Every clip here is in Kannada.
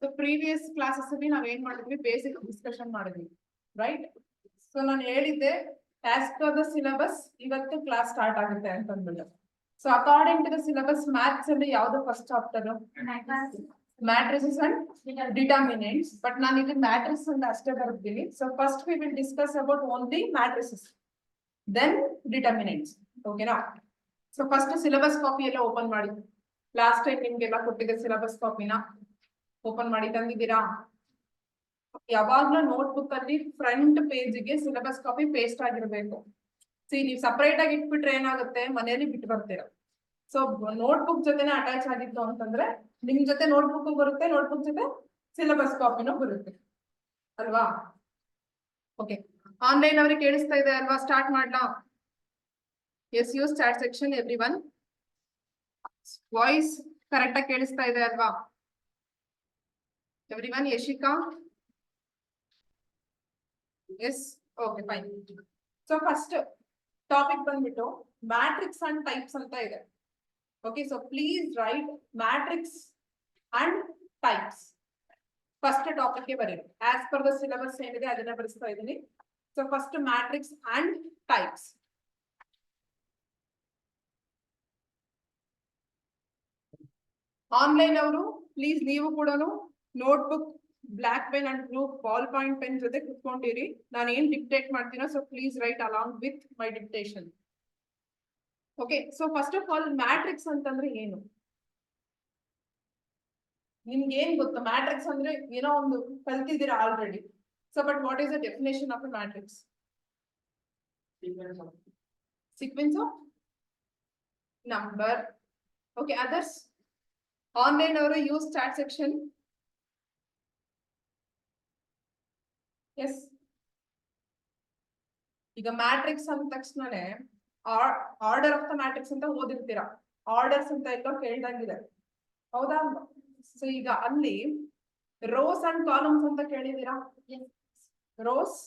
ಸೊ ಪ್ರೀವಿಯಸ್ ಕ್ಲಾಸಸ್ ಅಲ್ಲಿ ನಾವ್ ಏನ್ ಮಾಡಿದ್ವಿ, ಬೇಸಿಕ್ ಡಿಸ್ಕಷನ್ ಮಾಡಿದ್ವಿ, ರೈಟ್? ಸೊ ನಾನು ಹೇಳಿದ್ದೆ ಆಸ್ ಪರ್ ದ ಸಿಲೆಬಸ್ ಇವತ್ತು ಕ್ಲಾಸ್ ಸ್ಟಾರ್ಟ್ ಆಗುತ್ತೆ ಅಂತ ಅಂದ್ಬಿಟ್ಟು. So according to the syllabus maths ಅಲ್ಲಿ ಯಾವ್ದು first chapter? Matrices and determinants. But ನಾನು ಇಲ್ಲಿ ಮ್ಯಾಟ್ರಿಕ್ಸ್ ಅಂತ ಅಷ್ಟೇ ಬರ್ತೀನಿ. So first we will discuss about only matrices, then determinants. ಓಕೆನಾ? ಸೊ ಫಸ್ಟ್ ಸಿಲೆಬಸ್ ಕಾಪಿ ಎಲ್ಲ ಓಪನ್ ಮಾಡಿ. ಲಾಸ್ಟ್ ಟೈಮ್ ನಿಮ್ಗೆಲ್ಲ ಕೊಟ್ಟಿದ್ದೆ ಸಿಲೆಬಸ್ ಕಾಪಿನ ಓಪನ್ ಮಾಡಿ ತಂದಿದ್ದೀರಾ? ಯಾವಾಗ್ಲೂ ನೋಟ್ಬುಕ್ ಅಲ್ಲಿ ಫ್ರಂಟ್ ಪೇಜ್ಗೆ ಸಿಲೆಬಸ್ ಕಾಪಿ ಪೇಸ್ಟ್ ಆಗಿರ್ಬೇಕು. ನೀವು ಸಪರೇಟ್ ಆಗಿ ಇಟ್ಬಿಟ್ರೆ ಏನಾಗುತ್ತೆ, ಮನೆಯಲ್ಲಿ ಬಿಟ್ಟು ಬರ್ತೀರಾ. ಸೊ ನೋಟ್ಬುಕ್ ಜೊತೆನೆ ಅಟ್ಯಾಚ್ ಆಗಿತ್ತು ಅಂತಂದ್ರೆ ನಿಮ್ ಜೊತೆ ನೋಟ್ಬುಕ್ ಬರುತ್ತೆ, ನೋಟ್ಬುಕ್ ಜೊತೆ ಸಿಲೆಬಸ್ ಕಾಪಿನೂ ಬರುತ್ತೆ ಅಲ್ವಾ? ಓಕೆ, ಆನ್ಲೈನ್ ಅವ್ರಿಗೆ ಕೇಳಿಸ್ತಾ ಇದೆ ಅಲ್ವಾ? ಸ್ಟಾರ್ಟ್ ಮಾಡ್ಲಾ? Yes, use chat section everyone. Voice correct ಆಗಿ ಕೇಳಿಸ್ತಾ ಇದೆ ಅಲ್ವಾ everyone? Yashika? Yes, okay fine. So first topic ಬಂದ್ಬಿಟ್ಟು ಮ್ಯಾಟ್ರಿಕ್ಸ್ ಅಂಡ್ ಟೈಪ್ಸ್ ಅಂತ ಇದೆ. Okay, so please write matrix and types. First topic ಗೆ ಬರೀರಿ. ಆಸ್ ಪರ್ ದ ಸಿಲೆಬಸ್ ಏನಿದೆ ಅದನ್ನ ಬರೆಸ್ತಾ ಇದ್ದೀನಿ. So first matrix and types. Online ಅವರು ಪ್ಲೀಸ್ ನೀವು ಕೂಡ notebook, black pen and blue ballpoint pen ಜೊತೆ ಕುತ್ಕೊಂಡಿರಿ. ನಾನು ಏನ್ ಡಿಕ್ಟೇಟ್ ಮಾಡ್ತೀನೋ so please write along with my dictation. Okay, so first of all matrix ಅಂತಂದ್ರೆ ಏನು? ನಿಮ್ಗೆ ಏನ್ ಗೊತ್ತು? ಮ್ಯಾಟ್ರಿಕ್ಸ್ ಅಂದ್ರೆ ಏನೋ ಒಂದು ಕಲ್ತಿದ್ದೀರಾ already. So but what is the definition of a matrix? Sequence of number. Okay, others? Online ಅವರು ಯೂಸ್ ಚಾಟ್ ಸೆಕ್ಷನ್. ಎಸ್, ಈಗ ಮ್ಯಾಟ್ರಿಕ್ಸ್ ಅಂದ ತಕ್ಷಣನೇ ಆರ್ಡರ್ ಆಫ್ ದ ಮ್ಯಾಟ್ರಿಕ್ಸ್ ಅಂತ ಓದಿರ್ತೀರಾ. ಆರ್ಡರ್ಸ್ ಅಂತ ಎಲ್ಲೋ ಕೇಳ್ದಂಗಿದೆ, ಹೌದಾ? ಸೊ ಈಗ ಅಲ್ಲಿ ರೋಸ್ ಅಂಡ್ ಕಾಲಮ್ಸ್ ಅಂತ ಕೇಳಿದೀರಾ? ರೋಸ್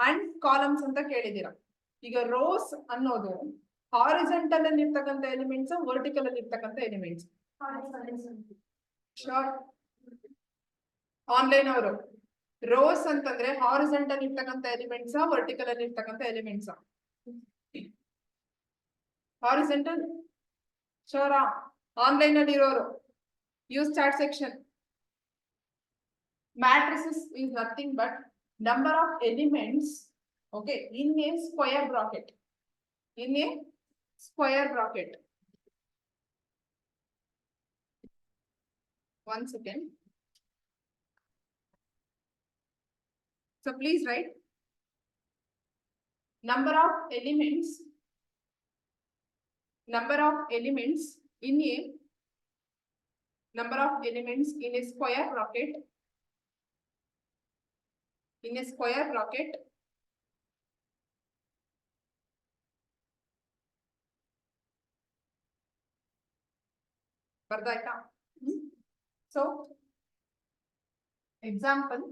ಅಂಡ್ ಕಾಲಮ್ಸ್ ಅಂತ ಕೇಳಿದೀರಾ. ಈಗ ರೋಸ್ ಅನ್ನೋದು ಹಾರಿಜೆಂಟಲ್ ಅಲ್ಲಿ ಇರ್ತಕ್ಕಂಥ ಎಲಿಮೆಂಟ್ಸ್, ವರ್ಟಿಕಲ್ ಅಲ್ಲಿ ಇರ್ತಕ್ಕಂಥ ಎಲಿಮೆಂಟ್ಸ್? ಶೋರ್. ಆನ್ಲೈನ್ ಅವರು ರೋಸ್ ಅಂತಂದ್ರೆ ಹಾರಿಜೆಂಟಲ್ ಇರ್ತಕ್ಕಂಥ ಎಲಿಮೆಂಟ್ಸ್, ವರ್ಟಿಕಲ್ ಅಲ್ಲಿ ಇರ್ತಕ್ಕಂಥ ಎಲಿಮೆಂಟ್ಸ್? ಹಾರಿಜೆಂಟಲ್. ಶೋರಾ? ಆನ್ಲೈನ್ ಅಲ್ಲಿ ಇರೋರು use chat section. Matrices is nothing but number of elements, okay, in a square bracket. In a square bracket. One second. So please write number of elements. Number of elements in a number of elements in a square bracket. In a square bracket, ಬರ್ದಾಯ್ತಾ? So example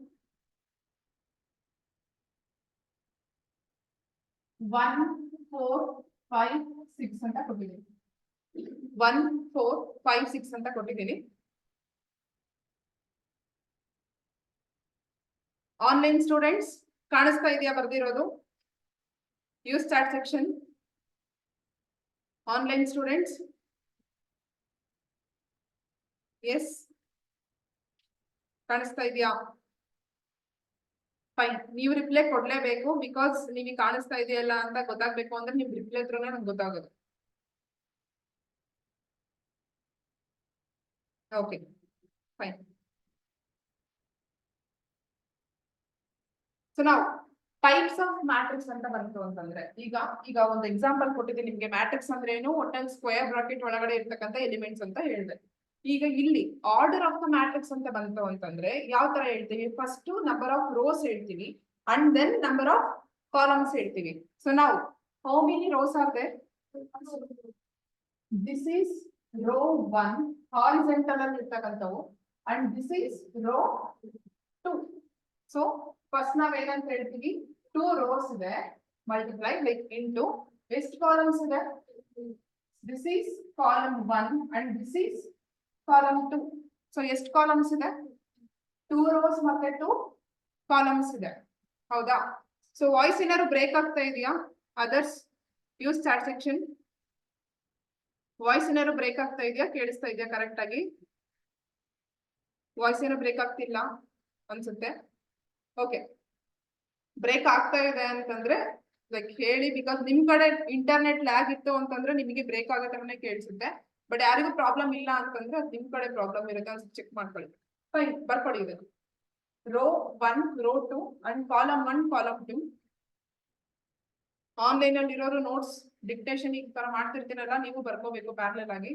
1 4 5 6 ಅಂತ ಕೊಟ್ಟಿದ್ದೀನಿ. 1 4 5 6 ಅಂತ ಕೊಟ್ಟಿದ್ದೀನಿ. ಆನ್ಲೈನ್ ಸ್ಟೂಡೆಂಟ್ಸ್ ಕಾಣಿಸ್ತಾ ಇದೆಯಾ ಬರ್ದಿರೋದು? Use chat section. Online students, yes, ಕಾಣಿಸ್ತಾ ಇದೆಯಾ? ಫೈನ್. ನೀವು ರಿಪ್ಲೈ ಕೊಡ್ಲೇಬೇಕು, ಬಿಕಾಸ್ ನಿಮಗೆ ಕಾಣಿಸ್ತಾ ಇದೆಯಲ್ಲ ಅಂತ ಗೊತ್ತಾಗ್ಬೇಕು ಅಂದ್ರೆ ನಿಮ್ ರಿಪ್ಲೈ ಹತ್ರನೇ ನಂಗೆ ಗೊತ್ತಾಗೋದು. Okay fine. ಸೊ ನಾವು ಟೈಪ್ಸ್ ಆಫ್ ಮ್ಯಾಟ್ರಿಕ್ಸ್ ಅಂತ ಬಂತು ಅಂತಂದ್ರೆ ಈಗ ಒಂದು ಎಕ್ಸಾಂಪಲ್ ಕೊಟ್ಟಿದ್ದೀನಿ ನಿಮ್ಗೆ. ಮ್ಯಾಟ್ರಿಕ್ಸ್ ಅಂದ್ರೆ ಏನು? ಒಟ್ಟಲ್ಲಿ ಸ್ಕ್ವೇರ್ ಬ್ರಾಕೆಟ್ ಒಳಗಡೆ ಇರ್ತಕ್ಕಂಥ ಎಲಿಮೆಂಟ್ಸ್ ಅಂತ ಹೇಳಿದೆ. ಈಗ ಇಲ್ಲಿ ಆರ್ಡರ್ ಆಫ್ ದ ಮ್ಯಾಟ್ರಿಕ್ಸ್ ಅಂತ ಬಂತು ಅಂತಂದ್ರೆ ಯಾವ ತರ ಹೇಳ್ತೀವಿ? ಫಸ್ಟ್ ನಂಬರ್ ಆಫ್ ರೋಸ್ ಹೇಳ್ತೀವಿ and then number of columns ಹೇಳ್ತೀವಿ. ಸೊ ನಾವು how many rows are there? This is row 1 horizontal ಅಲ್ಲಿ ಇರ್ತಕ್ಕಂಥವು and this is row 2. So first ನಾವ್ ಏನಂತ ಹೇಳ್ತೀವಿ? 2 rows ಇದೆ, ಮಲ್ಟಿಪ್ಲೈ ಲೈಕ್ ಇಂಟು ಎಷ್ಟು ಕಾಲಮ್ಸ್ ಇದೆ? This is column 1 and this is column 2. So ಎಷ್ಟು ಕಾಲಮ್ಸ್ ಇದೆ? 2 rows ಮತ್ತೆ 2 ಕಾಲಮ್ಸ್ ಇದೆ, ಹೌದಾ? ಸೊ ವಾಯ್ಸ್ ಏನಾದ್ರು ಬ್ರೇಕ್ ಆಗ್ತಾ ಇದೆಯಾ? Others use chat section. Voice ಏನಾದ್ರು ಬ್ರೇಕ್ ಆಗ್ತಾ ಇದೆಯಾ? ಕೇಳಿಸ್ತಾ ಇದೆಯಾ ಕರೆಕ್ಟ್ ಆಗಿ? ವಾಯ್ಸ್ ಏನೋ ಬ್ರೇಕ್ ಆಗ್ತಿಲ್ಲ ಅನ್ಸುತ್ತೆ. ಓಕೆ, ಬ್ರೇಕ್ ಆಗ್ತಾ ಇದೆ ಅಂತಂದ್ರೆ ಲೈಕ್ ಹೇಳಿ, ಬಿಕಾಸ್ ನಿಮ್ ಕಡೆ ಇಂಟರ್ನೆಟ್ ಲ್ಯಾಗ್ ಇತ್ತು ಅಂತಂದ್ರೆ ನಿಮಗೆ ಬ್ರೇಕ್ ಆಗೋ ತರನೇ ಕೇಳಿಸುತ್ತೆ. ಬಟ್ ಯಾರಿಗೂ ಪ್ರಾಬ್ಲಮ್ ಇಲ್ಲ ಅಂತಂದ್ರೆ ಅದು ನಿಮ್ ಕಡೆ ಪ್ರಾಬ್ಲಮ್ ಇರುತ್ತೆ ಅಂತ ಚೆಕ್ ಮಾಡ್ಕೊಳ್ಳಿ. ಫೈನ್, ಬರ್ಕೊಳ್ಳಿ ಇದು. Row 1, row 2 and column 1, column 2. Online ಅಲ್ಲಿ ಇರೋರು ನೋಟ್ಸ್ ಡಿಕ್ಟೇಷನ್ ಈ ತರ ಮಾಡ್ತಿರ್ತೀರಲ್ಲ, ನೀವು ಬರ್ಕೋಬೇಕು ಪ್ಯಾರಲಲ್ ಆಗಿ.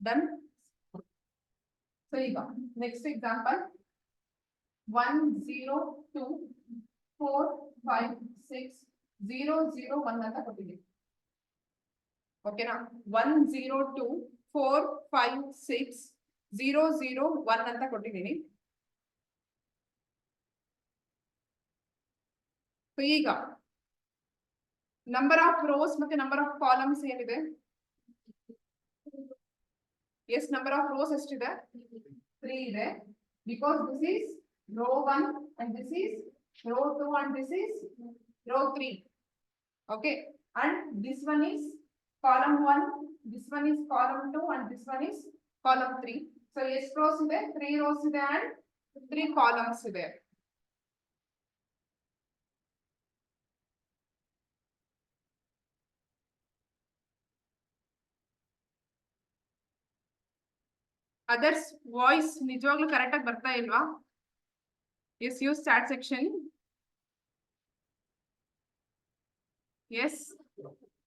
ಡನ್. ಸೊ ಈಗ ನೆಕ್ಸ್ಟ್ ಎಕ್ಸಾಂಪಲ್ 1 0 2 4 5 6 0 0 1 ಅಂತ ಕೊಟ್ಟಿದ್ದೀವಿ. ಓಕೆನಾ? 1 0 2 4 5 6 0 0 1 ಅಂತ ಕೊಟ್ಟಿದ್ದೀನಿ. ಸೊ ಈಗ ನಂಬರ್ ಆಫ್ ರೋಸ್ ಮತ್ತೆ ನಂಬರ್ ಆಫ್ ಕಾಲಮ್ಸ್ ಏನಿದೆ? ಎಸ್, ನಂಬರ್ ಆಫ್ ರೋಸ್ ಎಷ್ಟಿದೆ? 3 ಇದೆ. Because this is row 1 and this is row 2 and this is row 3. Okay, and this one is column 1, this one is column 2 and this one is column 3. So ಎಷ್ಟು ರೋಸ್ ಇದೆ? 3 ರೋಸ್ ಇದೆ ಅಂಡ್ 3 ಕಾಲಮ್ಸ್ ಇದೆ. ಅದರ್ಸ್ ವಾಯ್ಸ್ ನಿಜವಾಗ್ಲೂ ಕರೆಕ್ಟ್ ಆಗಿ ಬರ್ತಾ ಇಲ್ವಾ? S, use chat section. Yes,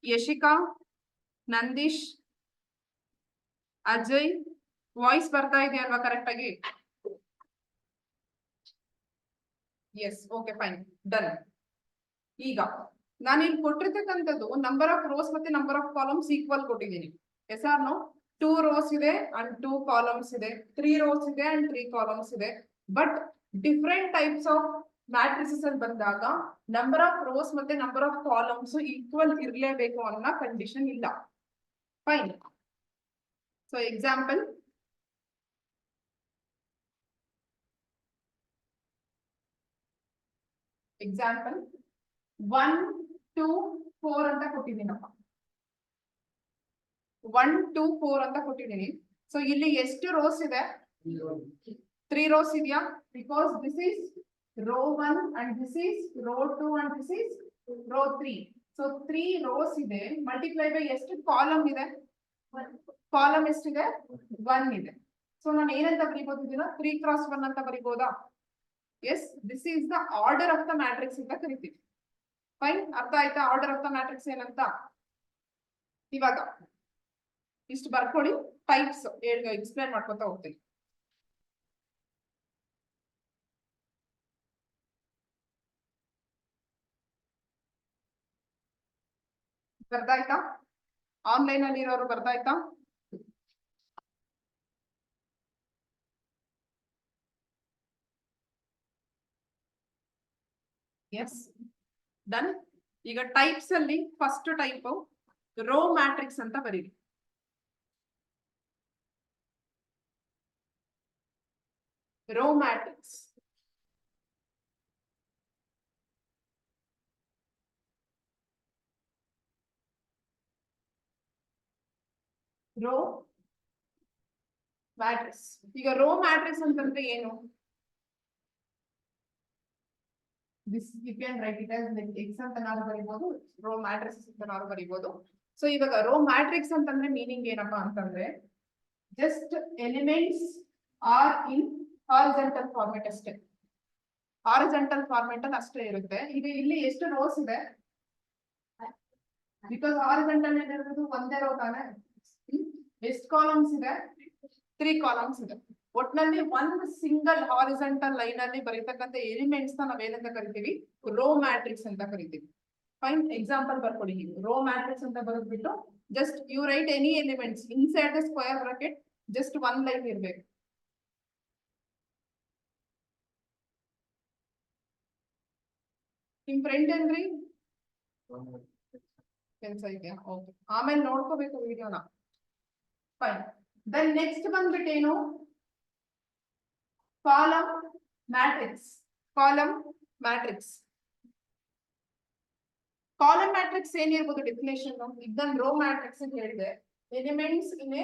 Yashika, Nandish, Ajay, voice ಬರ್ತಾ ಇದೆಯಲ್ವಾ ಕರೆಕ್ಟ್ ಆಗಿ? Yes, okay fine, done. ಈಗ ನಾನು ಇಲ್ಲಿ ಕೊಟ್ಟಿರ್ತಕ್ಕಂಥದ್ದು ನಂಬರ್ ಆಫ್ ರೋಸ್ ಮತ್ತೆ ನಂಬರ್ ಆಫ್ ಕಾಲಮ್ಸ್ ಈಕ್ವಲ್ ಕೊಟ್ಟಿದ್ದೀನಿ. Yes or no? 2 ರೋಸ್ ಇದೆ ಅಂಡ್ 2 ಕಾಲಮ್ಸ್ ಇದೆ, 3 ರೋಸ್ ಇದೆ ಅಂಡ್ 3 ಕಾಲಮ್ಸ್ ಇದೆ. But different types of matrices ಅಲ್ಲಿ ಬಂದಾಗ ನಂಬರ್ ಆಫ್ ರೋಸ್ ಮತ್ತೆ ನಂಬರ್ ಆಫ್ ಕಾಲಮ್ಸ್ ಈಕ್ವಲ್ ಇರಲೇಬೇಕು ಅನ್ನೋ ಕಂಡೀಷನ್ ಇಲ್ಲ. ಫೈನ್. ಸೊ ಎಕ್ಸಾಂಪಲ್, ಎಕ್ಸಾಂಪಲ್ 1 2 4 ಅಂತ ಕೊಟ್ಟಿದ್ದೀನಪ್ಪ. 1 2 4 ಅಂತ ಕೊಟ್ಟಿದ್ದೀನಿ. ಸೊ ಇಲ್ಲಿ ಎಷ್ಟು ರೋಸ್ ಇದೆ? 3 ರೋಸ್ ಇದೆಯಾ? Because this is row 1 and this is row 2 and this is row 3. So 3 rows ಇದೆ, ಮಲ್ಟಿಪ್ಲೈ ಬೈ ಎಷ್ಟು ಕಾಲಮ್ ಇದೆ? ಕಾಲಮ್ ಎಷ್ಟಿದೆ? 1 ಇದೆ. ಸೊ ನಾನು ಏನಂತ ಬರೀಬಹುದು ಇದನ್ನ? 3 ಕ್ರಾಸ್ 1 ಅಂತ ಬರೀಬಹುದಾ? Yes, this is the order of the matrix ಅಂತ ಕರಿತೀವಿ. ಫೈನ್, ಅರ್ಥ ಆಯ್ತಾ ಆರ್ಡರ್ ಆಫ್ ದ ಮ್ಯಾಟ್ರಿಕ್ಸ್ ಏನಂತ? ಇವಾಗ ಇಷ್ಟು ಬರ್ಕೊಳ್ಳಿ, ಟೈಪ್ಸ್ ಎಕ್ಸ್ಪ್ಲೇನ್ ಮಾಡ್ಕೊತಾ ಹೋಗ್ತೀನಿ. ಬರ್ದಾಯ್ತಾ? ಆನ್ಲೈನ್ ಅಲ್ಲಿ ಇರೋರು ಬರ್ದಾಯ್ತಾ? Yes, done. ಈಗ ಟೈಪ್ಸ್ ಅಲ್ಲಿ ಫಸ್ಟ್ ಟೈಪ್ ರೋ ಮ್ಯಾಟ್ರಿಕ್ಸ್ ಅಂತ ಬರೀರಿ. Row matrix. Row matrix. ಈಗ ರೋ ಮ್ಯಾಟ್ರಿಕ್ಸ್ ಅಂತಂದ್ರೆ ಏನು? This you can write it as like x ಅಂತ ನಾವು ಬರೀಬಹುದು, ರೋ ಮ್ಯಾಟ್ರಿಕ್ಸ್ ಅಂತ ನಾವು ಬರೀಬಹುದು. ಸೊ ಇವಾಗ ರೋ ಮ್ಯಾಟ್ರಿಕ್ಸ್ ಅಂತಂದ್ರೆ ಮೀನಿಂಗ್ ಏನಪ್ಪಾ ಅಂತಂದ್ರೆ just elements are in horizontal format ಅಷ್ಟೇ. ಹಾರಿಜಾಂಟಲ್ ಫಾರ್ಮೆಟ್ ಅಲ್ಲಿ ಅಷ್ಟೇ ಇರುತ್ತೆ. ಈಗ ಇಲ್ಲಿ ಎಷ್ಟು ರೋಸ್ ಇದೆ? ಬಿಕಾಸ್ ಹಾರಿಜಾಂಟಲ್ ಏನಿರೋದು ಒಂದೇ ರೋ ತಾನೆ. ಎಷ್ಟು ಕಾಲಮ್ಸ್ ಇದೆ? 3 ಕಾಲಮ್ಸ್ ಇದೆ. ಒಟ್ನಲ್ಲಿ ಒಂದು ಸಿಂಗಲ್ ಹಾರಿಜಾಂಟಲ್ ಲೈನ್ ಅಲ್ಲಿ ಬರೀತಕ್ಕಂಥ ಎಲಿಮೆಂಟ್ಸ್ ನ ನಾವೇನಂತ ಕರಿತೀವಿ? ರೋ ಮ್ಯಾಟ್ರಿಕ್ಸ್ ಅಂತ ಕರಿತೀವಿ. ಫೈನ್, ಎಕ್ಸಾಂಪಲ್ ಬರ್ಕೊಡಿ. ರೋ ಮ್ಯಾಟ್ರಿಕ್ಸ್ ಅಂತ ಬರೆದ್ಬಿಟ್ಟು just you write any elements inside the square bracket, just 1 line ಇರ್ಬೇಕು. ನಿಮ್ ಫ್ರೆಂಡ್ ಏನ್ರಿ ಕೆಲ್ಸ ಇದೆಯಾ? ಓಕೆ, ಆಮೇಲೆ ನೋಡ್ಕೋಬೇಕು ವಿಡಿಯೋನ. ಫೈನ್. ದೆನ್ ನೆಕ್ಸ್ಟ್ ಬಂದ್ಬಿಟ್ಟೇನು, column matrix. Column matrix column matrix ಏನಿರ್ಬೋದು ಡೆಫಿನೇಷನ್? ಇದನ್ನ ರೋ ಮ್ಯಾಟ್ರಿಕ್ಸ್ ಅಂತ ಹೇಳಿದೆ. Elements in a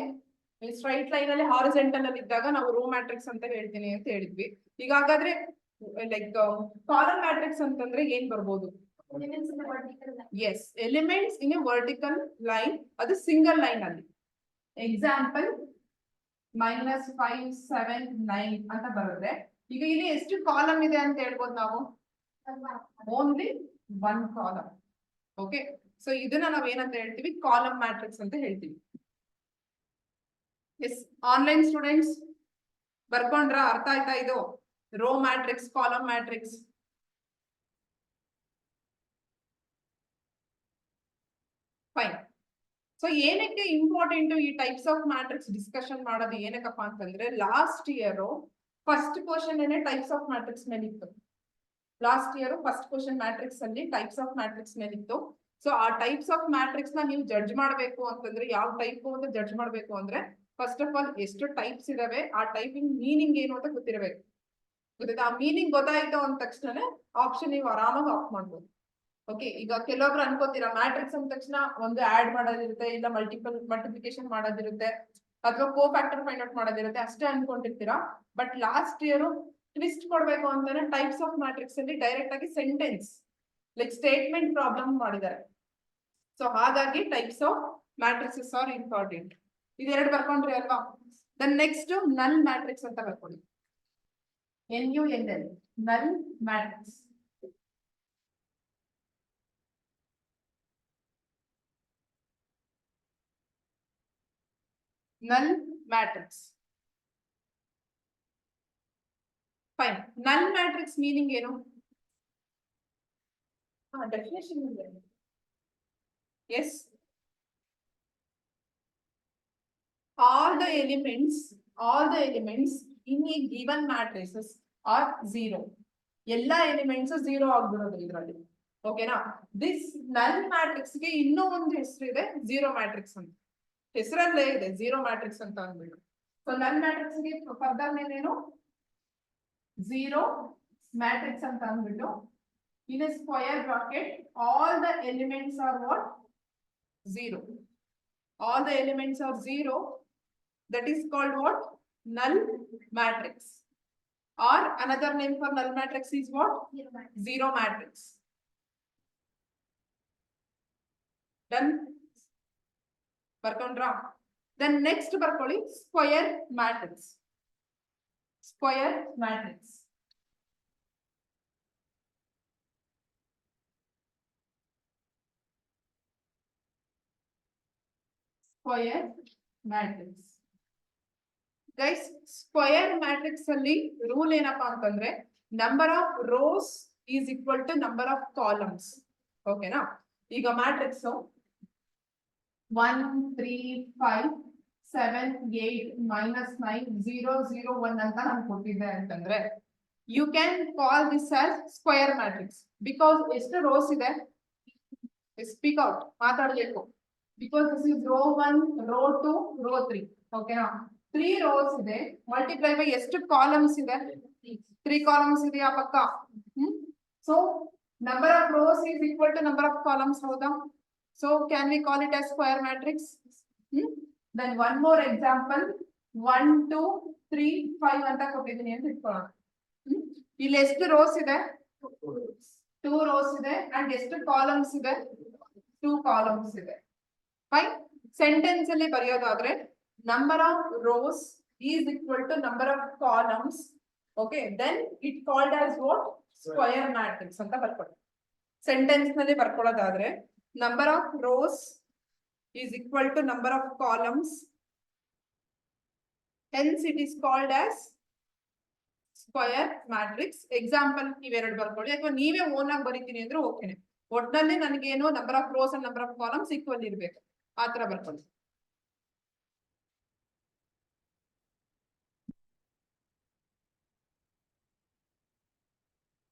straight line ಅಲ್ಲಿ ಹಾರಿಜೆಂಟಲ್ ಅಲ್ಲಿ ಇದ್ದಾಗ ನಾವು ರೋ ಮ್ಯಾಟ್ರಿಕ್ಸ್ ಅಂತ ಹೇಳ್ತೀನಿ ಅಂತ ಹೇಳಿದ್ವಿ. ಈಗ ಹಾಗಾದ್ರೆ ಲೈಕ್ ಕಾಲಮ್ ಮ್ಯಾಟ್ರಿಕ್ಸ್ ಅಂತಂದ್ರೆ ಏನ್ ಬರ್ಬೋದು? Yes, elements in a vertical line, ಅದು ಸಿಂಗಲ್ ಲೈನ್ ಅಲ್ಲಿ. ಎಕ್ಸಾಂಪಲ್ -5 7 9 ಅಂತ ಬರುತ್ತೆ. ಈಗ ಇಲ್ಲಿ ಎಷ್ಟು ಕಾಲಮ್ ಇದೆ ಅಂತ ಹೇಳ್ಬೋದು ನಾವು? Only 1 column. ಓಕೆ, ಸೊ ಇದನ್ನ ನಾವ್ ಏನಂತ ಹೇಳ್ತೀವಿ? ಕಾಲಮ್ ಮ್ಯಾಟ್ರಿಕ್ಸ್ ಅಂತ ಹೇಳ್ತೀವಿ. ಎಸ್, ಆನ್ಲೈನ್ ಸ್ಟೂಡೆಂಟ್ಸ್ ಬರ್ಕೊಂಡ್ರ? ಅರ್ಥ ಆಯ್ತಾ ಇದು? Row matrix, column matrix. Fine. So ಏನಕ್ಕೆ ಇಂಪಾರ್ಟೆಂಟ್ ಈ ಟೈಪ್ಸ್ ಆಫ್ ಮ್ಯಾಟ್ರಿಕ್ಸ್ ಡಿಸ್ಕಷನ್ ಮಾಡೋದು ಏನಕ್ಕಪ್ಪ ಅಂತಂದ್ರೆ, ಲಾಸ್ಟ್ ಇಯರ್ ಫಸ್ಟ್ ಕ್ವಶನ್ ಏನೇ ಟೈಪ್ಸ್ ಆಫ್ ಮ್ಯಾಟ್ರಿಕ್ಸ್ ಮೇಲೆ ಇತ್ತು. Last year first question matrix ಅಲ್ಲಿ ಟೈಪ್ಸ್ ಆಫ್ ಮ್ಯಾಟ್ರಿಕ್ಸ್ ಮೇಲೆ ಇತ್ತು. ಸೊ ಆ ಟೈಪ್ಸ್ ಆಫ್ ಮ್ಯಾಟ್ರಿಕ್ಸ್ ನ ನೀವು ಜಡ್ಜ್ ಮಾಡಬೇಕು ಅಂತಂದ್ರೆ, ಯಾವ ಟೈಪ್ ಅಂತ ಜಡ್ಜ್ ಮಾಡಬೇಕು ಅಂದ್ರೆ, ಫಸ್ಟ್ ಆಫ್ ಆಲ್ ಎಷ್ಟು ಟೈಪ್ಸ್ ಇದಾವೆ, ಆ ಟೈಪಿಂಗ್ ಮೀನಿಂಗ್ ಏನು ಅಂತ ಗೊತ್ತಿರಬೇಕು. ಗೊತ್ತಾಯ್ತಾ? ಆ ಮೀನಿಂಗ್ ಗೊತ್ತಾಯ್ತು ಅಂದ ತಕ್ಷಣ ಆಪ್ಷನ್ ನೀವು ಆರಾಮಾಗಿ ಆಫ್ ಮಾಡ್ಬೋದು. ಓಕೆ, ಈಗ ಕೆಲವೊಬ್ರು ಅನ್ಕೋತೀರಾ ಮ್ಯಾಟ್ರಿಕ್ಸ್ ಅಂದ ತಕ್ಷಣ ಒಂದು ಆಡ್ ಮಾಡೋದಿರುತ್ತೆ, ಇಲ್ಲ ಮಲ್ಟಿಪ್ಲಿಕೇಶನ್ ಮಾಡೋದಿರುತ್ತೆ, ಅಥವಾ ಕೋ ಫ್ಯಾಕ್ಟರ್ ಫೈಂಡ್ ಔಟ್ ಮಾಡೋದಿರುತ್ತೆ, ಅಷ್ಟೇ ಅನ್ಕೊಂಡಿರ್ತೀರಾ. ಬಟ್ ಲಾಸ್ಟ್ ಇಯರ್ ಟ್ವಿಸ್ಟ್ ಕೊಡ್ಬೇಕು ಅಂತಾನೆ ಟೈಪ್ಸ್ ಆಫ್ ಮ್ಯಾಟ್ರಿಕ್ಸ್ ಅಲ್ಲಿ ಡೈರೆಕ್ಟ್ ಆಗಿ ಸೆಂಟೆನ್ಸ್ ಲೈಕ್ ಸ್ಟೇಟ್ಮೆಂಟ್ ಪ್ರಾಬ್ಲಮ್ ಮಾಡಿದ್ದಾರೆ. ಸೊ ಹಾಗಾಗಿ ಟೈಪ್ಸ್ ಆಫ್ ಮ್ಯಾಟ್ರಿಕ್ಸಸ್ ಆರ್ ಇಂಪಾರ್ಟೆಂಟ್. ಇದೆರಡು ಬರ್ಕೊಂಡ್ರಿ ಅಲ್ವಾ? ದೆನ್ ನೆಕ್ಸ್ಟ್ ನಲ್ ಮ್ಯಾಟ್ರಿಕ್ಸ್ ಅಂತ ಬರ್ಕೊಳ್ಳಿ. NULL, null matrix. Null matrix. Fine. Null matrix meaning ಏನು? ಡೆಫಿನೇಷನ್ ಇದೆ. Yes, all the elements in a given matrices are zero. ಎಲ್ಲಾ ಎಲಿಮೆಂಟ್ಸ್ ಝೀರೋ ಆಗ್ಬಿಡೋದು ಇದರಲ್ಲಿ. ಓಕೆನಾ? ದಿಸ್ ನಲ್ ಮ್ಯಾಟ್ರಿಕ್ಸ್ ಗೆ ಇನ್ನೂ ಒಂದು ಹೆಸರು ಇದೆ, ಝೀರೋ ಮ್ಯಾಟ್ರಿಕ್ಸ್ ಅಂತ. ಹೆಸರಲ್ಲೇ ಇದೆ ಝೀರೋ ಮ್ಯಾಟ್ರಿಕ್ಸ್ ಅಂತ ಅಂದ್ಬಿಟ್ಟು. ಸೊ ನಲ್ ಮ್ಯಾಟ್ರಿಕ್ಸ್ ಗೆ ಫರ್ದರ್ ನೇಮೇನು ಝೀರೋ ಮ್ಯಾಟ್ರಿಕ್ಸ್ ಅಂತ ಅಂದ್ಬಿಟ್ಟು. In a square bracket all the elements are what? Zero. All the elements are zero. That is called what? Null matrix. Or another name for null matrix is what? Zero matrix. Done? Barkondra. Then next barkoli square matrix. Square matrix. Square matrix. Guys, square matrix ಅಲ್ಲಿ ರೂಲ್ ಏನಪ್ಪಾ ಅಂತಂದ್ರೆ, number of rows is equal to number of columns. ಓಕೆನಾ? ಈಗ ಮ್ಯಾಟ್ರಿಕ್ಸ್ 1 3 5 7 8 -9 0 0 1 ಅಂತ ನಾನು ಕೊಟ್ಟಿದ್ದೆ ಅಂತಂದ್ರೆ, you can call this as square matrix. Because ಎಷ್ಟು ರೋಸ್ ಇದೆ? ಸ್ಪೀಕ್ ಔಟ್, ಮಾತಾಡ್ಬೇಕು. Because this is row 1, row 2, row 3. ಓಕೆನಾ? 3 rows ಇದೆ, ಮಲ್ಟಿಪ್ಲೈ ಬೈ ಎಷ್ಟು ಕಾಲಮ್ಸ್ ಇದೆ? 3 ಕಾಲಮ್ಸ್ ಇದೆಯಾ ಪಕ್ಕ? So number of rows is equal to number of columns. ಹೌದಾ? So can we call it as square matrix? Then one more example, 1 2 3 5 ಅಂತ ಕೊಟ್ಟಿದ್ದೀನಿ ಅಂತ ಇಟ್ಕೊಳ್ಳೋಣ. ಇಲ್ಲಿ ಎಷ್ಟು ರೋಸ್ ಇದೆ? 2 ರೋಸ್ ಇದೆ. ಅಂಡ್ ಎಷ್ಟು ಕಾಲಮ್ಸ್ ಇದೆ? 2 ಕಾಲಮ್ಸ್ ಇದೆ. ಫೈನ್. ಸೆಂಟೆನ್ಸ್ ಅಲ್ಲಿ ಬರೆಯೋದಾದ್ರೆ, number of rows is equal to number of columns. Okay, then it called as what? Square matrix ಅಂತ ಬರ್ಕೊಳ್ಳಿ. ಸೆಂಟೆನ್ಸ್ ನಲ್ಲಿ ಬರ್ಕೊಳ್ಳೋದಾದ್ರೆ, number of rows is equal to number of columns, hence it is called as square matrix. Example ಇವೆರಡು ಬರ್ಕೊಳ್ಳಿ, ಅಥವಾ ನೀವೇ ಓನ್ ಆಗಿ ಬರೀತೀನಿ ಅಂದ್ರೆ ಓಕೆನೆ. ಒಟ್ಟಿನಲ್ಲಿ ನನಗೇನು number of rows and number of columns equal ಇರ್ಬೇಕು, ಆ ತರ ಬರ್ಕೊಳ್ಳಿ.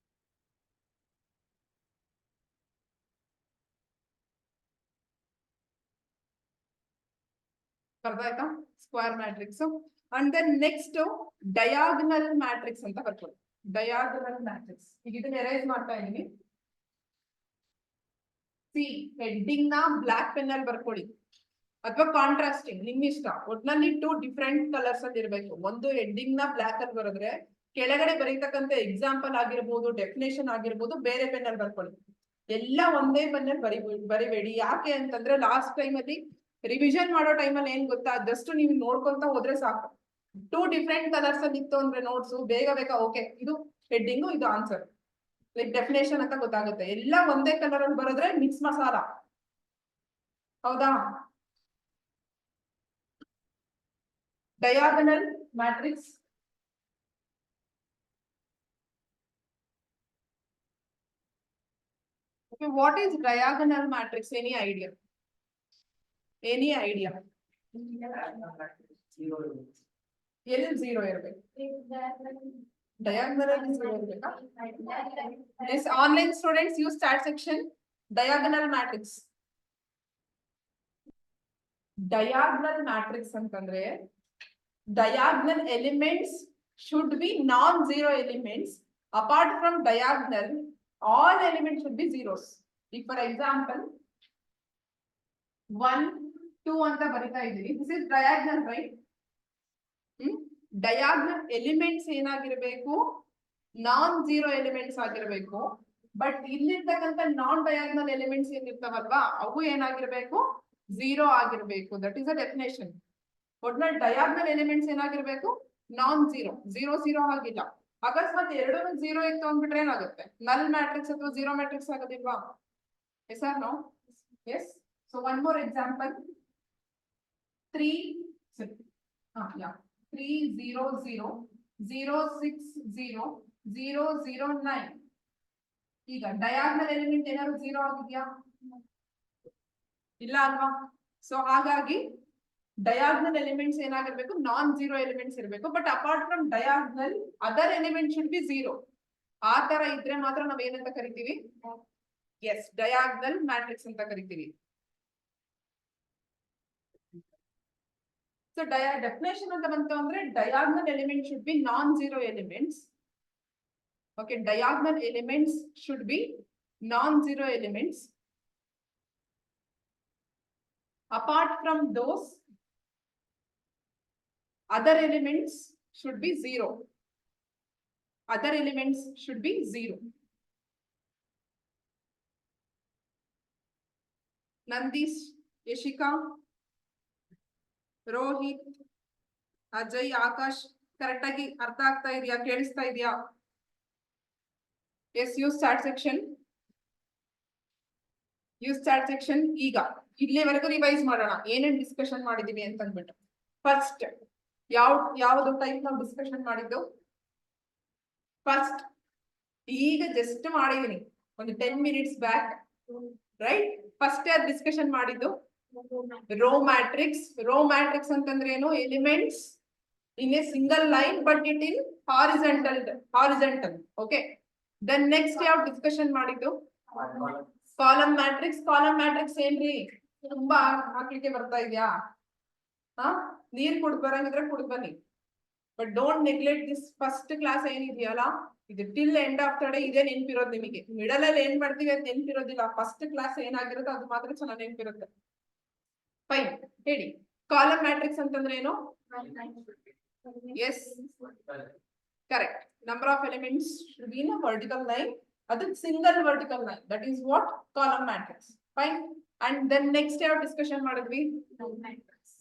ಅರ್ಥ ಆಯ್ತಾ? Square matrix. And then next diagonal matrix ಅಂತ ಬರ್ಕೊಳ್ಳಿ. ಡಯಾಗ್ನಲ್ ಮ್ಯಾಟ್ರಿಕ್ಸ್ ಈಗ ಇದನ್ನ ಎರೇಸ್ ಮಾಡ್ತಾ ಇದೀನಿ. ಸಿ ಹೆಡ್ಡಿಂಗ್ ನ ಬ್ಲಾಕ್ ಪೆನ್ ಅಲ್ಲಿ ಬರ್ಕೊಳ್ಳಿ ಅಥವಾ ಕಾಂಟ್ರಾಸ್ಟಿಂಗ್ ನಿಮ್ ಇಷ್ಟ. ಒಟ್ನಲ್ಲಿ 2 ಡಿಫ್ರೆಂಟ್ ಕಲರ್ಸ್ ಅಲ್ಲಿ ಇರಬೇಕು. ಒಂದು ಹೆಡ್ಡಿಂಗ್ ನ ಬ್ಲಾಕ್ ಅಲ್ಲಿ ಬರೆದ್ರೆ ಕೆಳಗಡೆ ಬರೀತಕ್ಕಂತ ಎಕ್ಸಾಂಪಲ್ ಆಗಿರ್ಬೋದು, ಡೆಫಿನೇಷನ್ ಆಗಿರ್ಬೋದು ಬೇರೆ ಪೆನ್ ಅಲ್ಲಿ ಬರ್ಕೊಳ್ಳಿ. ಎಲ್ಲ ಒಂದೇ ಪೆನ್ ಅಲ್ಲಿ ಬರಿಬೇಡಿ. ಯಾಕೆ ಅಂತಂದ್ರೆ ಲಾಸ್ಟ್ ಟೈಮ್ ಅಲ್ಲಿ ರಿವಿಷನ್ ಮಾಡೋ ಟೈಮಲ್ಲಿ ಏನ್ ಗೊತ್ತಾ, ಜಸ್ಟ್ ನೀವು ನೋಡ್ಕೊಂತ ಹೋದ್ರೆ ಸಾಕು. 2 ಡಿಫ್ರೆಂಟ್ ಕಲರ್ಸ್ ಅಲ್ಲಿ ಇತ್ತು ಅಂದ್ರೆ ನೋಟ್ಸ್ ಬೇಗ ಓಕೆ ಇದು ಹೆಡ್ಡಿಂಗು ಇದು ಆನ್ಸರ್ ಲೈಕ್ ಡೆಫಿನೇಷನ್ ಅಂತ ಗೊತ್ತಾಗುತ್ತೆ. ಎಲ್ಲ ಒಂದೇ ಕಲರ್ ಅಲ್ಲಿ ಬರೆದ್ರೆ ಮಿಕ್ಸ್ ಮಸಾಲ. ಹೌದಾ? Diagonal matrix okay, what is diagonal matrix? Any idea? Any idea? ಎಲ್ಲಿ 0 ಇರಬೇಕು? diagonal ಅಲ್ಲಿ 0 ಇರಬೇಕಾ? Yes, online students use chat section. Diagonal matrix. Diagonal matrix ಅಂತಂದ್ರೆ diagonal elements should be non-zero elements. Apart from diagonal, all elements should be zeros. If for example 1 2 ಅಂತ ಬರಿತಾ ಇದೀನಿ, this is diagonal, right? diagonal elements ಏನಾಗಿರಬೇಕು? non-zero elements ಆಗಿರಬೇಕು. ಬಟ್ ಇಲ್ಲಿರ್ತಕ್ಕಂಥ ನಾನ್ ಡಯಾಗ್ನಲ್ ಎಲಿಮೆಂಟ್ಸ್ ಏನಿರ್ತಾವಲ್ವಾ ಅವು ಏನಾಗಿರ್ಬೇಕು? 0 ಆಗಿರ್ಬೇಕು. That is a definition. ಒಟ್ನಲ್ಲಿ ಡಯಾಗ್ನಲ್ ಎಲಿಮೆಂಟ್ಸ್ ಏನಾಗಿರ್ಬೇಕು? non-zero. 0 0 ಆಗಿಲ್ಲ. ಅಕಸ್ಮಾತ್ ಎರಡೂ 0 ಇತ್ತು ಅಂದ್ಬಿಟ್ರೆ ಏನಾಗುತ್ತೆ? ನಲ್ ಮ್ಯಾಟ್ರಿಕ್ಸ್ ಅಥವಾ 0 ಮ್ಯಾಟ್ರಿಕ್ಸ್ ಆಗೋದಿಲ್ವಾ? Yes or no? Yes. So one more example. 3 0 0 0 6 0 0 0 9. ಈಗ ಡಯಾಗ್ನಲ್ ಎಲಿಮೆಂಟ್ ಏನಾದ್ರು 0 ಆಗಿದ್ಯಾ? ಇಲ್ಲ ಅಲ್ವಾ? ಸೊ ಹಾಗಾಗಿ ಡಯಾಗ್ನಲ್ ಎಲಿಮೆಂಟ್ಸ್ ಏನಾಗಿರ್ಬೇಕು? non-zero ಎಲಿಮೆಂಟ್ಸ್ ಇರಬೇಕು. But apart from diagonal other element should B 0. ಆ ತರ ಇದ್ರೆ ಮಾತ್ರ ನಾವ್ ಏನಂತ ಕರಿತೀವಿ? ಎಸ್, ಡಯಾಗ್ನಲ್ ಮ್ಯಾಟ್ರಿಕ್ಸ್ ಅಂತ ಕರಿತೀವಿ. ಸೊ ಡೆಫಿನೇಷನ್ ಅಂತ ಬಂತು ಅಂದ್ರೆ diagonal element should be non-zero elements. Okay, diagonal elements should be non-zero elements. Apart from those, other elements should be 0. Other elements should be 0. Nandish, Yashika, Rohit, Ajay, Akash correct ಆಗಿ ಅರ್ಥ ಆಗ್ತಾ ಇದೆಯಾ? ಕೇಳಿಸ್ತಾ ಇದೆಯಾ? Yes, use chat section. Use chat section. ಈಗ ಇಲ್ಲಿವರೆಗೂ ರಿವೈಸ್ ಮಾಡೋಣ ಏನೇನ್ ಡಿಸ್ಕಷನ್ ಮಾಡಿದೀವಿ ಅಂತ ಅಂದ್ಬಿಟ್ಟು. ಫಸ್ಟ್ ಯಾವ್ದು ಟೈಪ್ ನಾವು ಡಿಸ್ಕಷನ್ ಮಾಡಿದ್ದು? ಫಸ್ಟ್ ಈಗ ಜಸ್ಟ್ ಮಾಡಿದೀನಿ ಒಂದು 10 minutes back, right? First discussion ಮಾಡಿದ್ದು ರೋ ಮ್ಯಾಟ್ರಿಕ್ಸ್. ರೋ ಮ್ಯಾಟ್ರಿಕ್ಸ್ ಅಂತಂದ್ರೆ ಏನು? Elements in a single line but it in horizontal. Okay. Then next ಯಾವ ಡಿಸ್ಕಷನ್ ಮಾಡಿದ್ದು? Column matrix. ಕಾಲಮ್ ಮ್ಯಾಟ್ರಿಕ್ಸ್ ಏನ್ರಿ? ತುಂಬಾ ಹಾಕ್ಲಿಕ್ಕೆ ಬರ್ತಾ ಇದ್ಯಾ? ನೀರ್ ಕುಡ್ ಬರಂಗಿದ್ರೆ ಕುಡ್ ಬನ್ನಿ. But don't neglect this first class ಏನಿದೆಯಲ್ಲ, ಇದು till end of the day ಇದೇ ನೆನ್ಪಿರೋದು ನಿಮಗೆ. ಮಿಡಲ್ ಅಲ್ಲಿ ಏನ್ ಮಾಡ್ತೀವಿ ಅದು ನೆನ್ಪಿರೋದಿಲ್ಲ. ಫಸ್ಟ್ ಕ್ಲಾಸ್ ಏನಾಗಿರುತ್ತೆ ಅದು ಮಾತ್ರ ಚೆನ್ನಾಗಿ ನೆನ್ಪಿರುತ್ತೆ. ಫೈನ್, ಹೇಳಿ. ಕಾಲಮ್ ಮ್ಯಾಟ್ರಿಕ್ಸ್ ಅಂತಂದ್ರೆ ಏನು? Yes, correct. Number of elements should be in a vertical line. ಅದು single vertical line. That is what column matrix. Fine. And then next ಯಾವ ಡಿಸ್ಕಷನ್ ಮಾಡಿದ್ವಿ?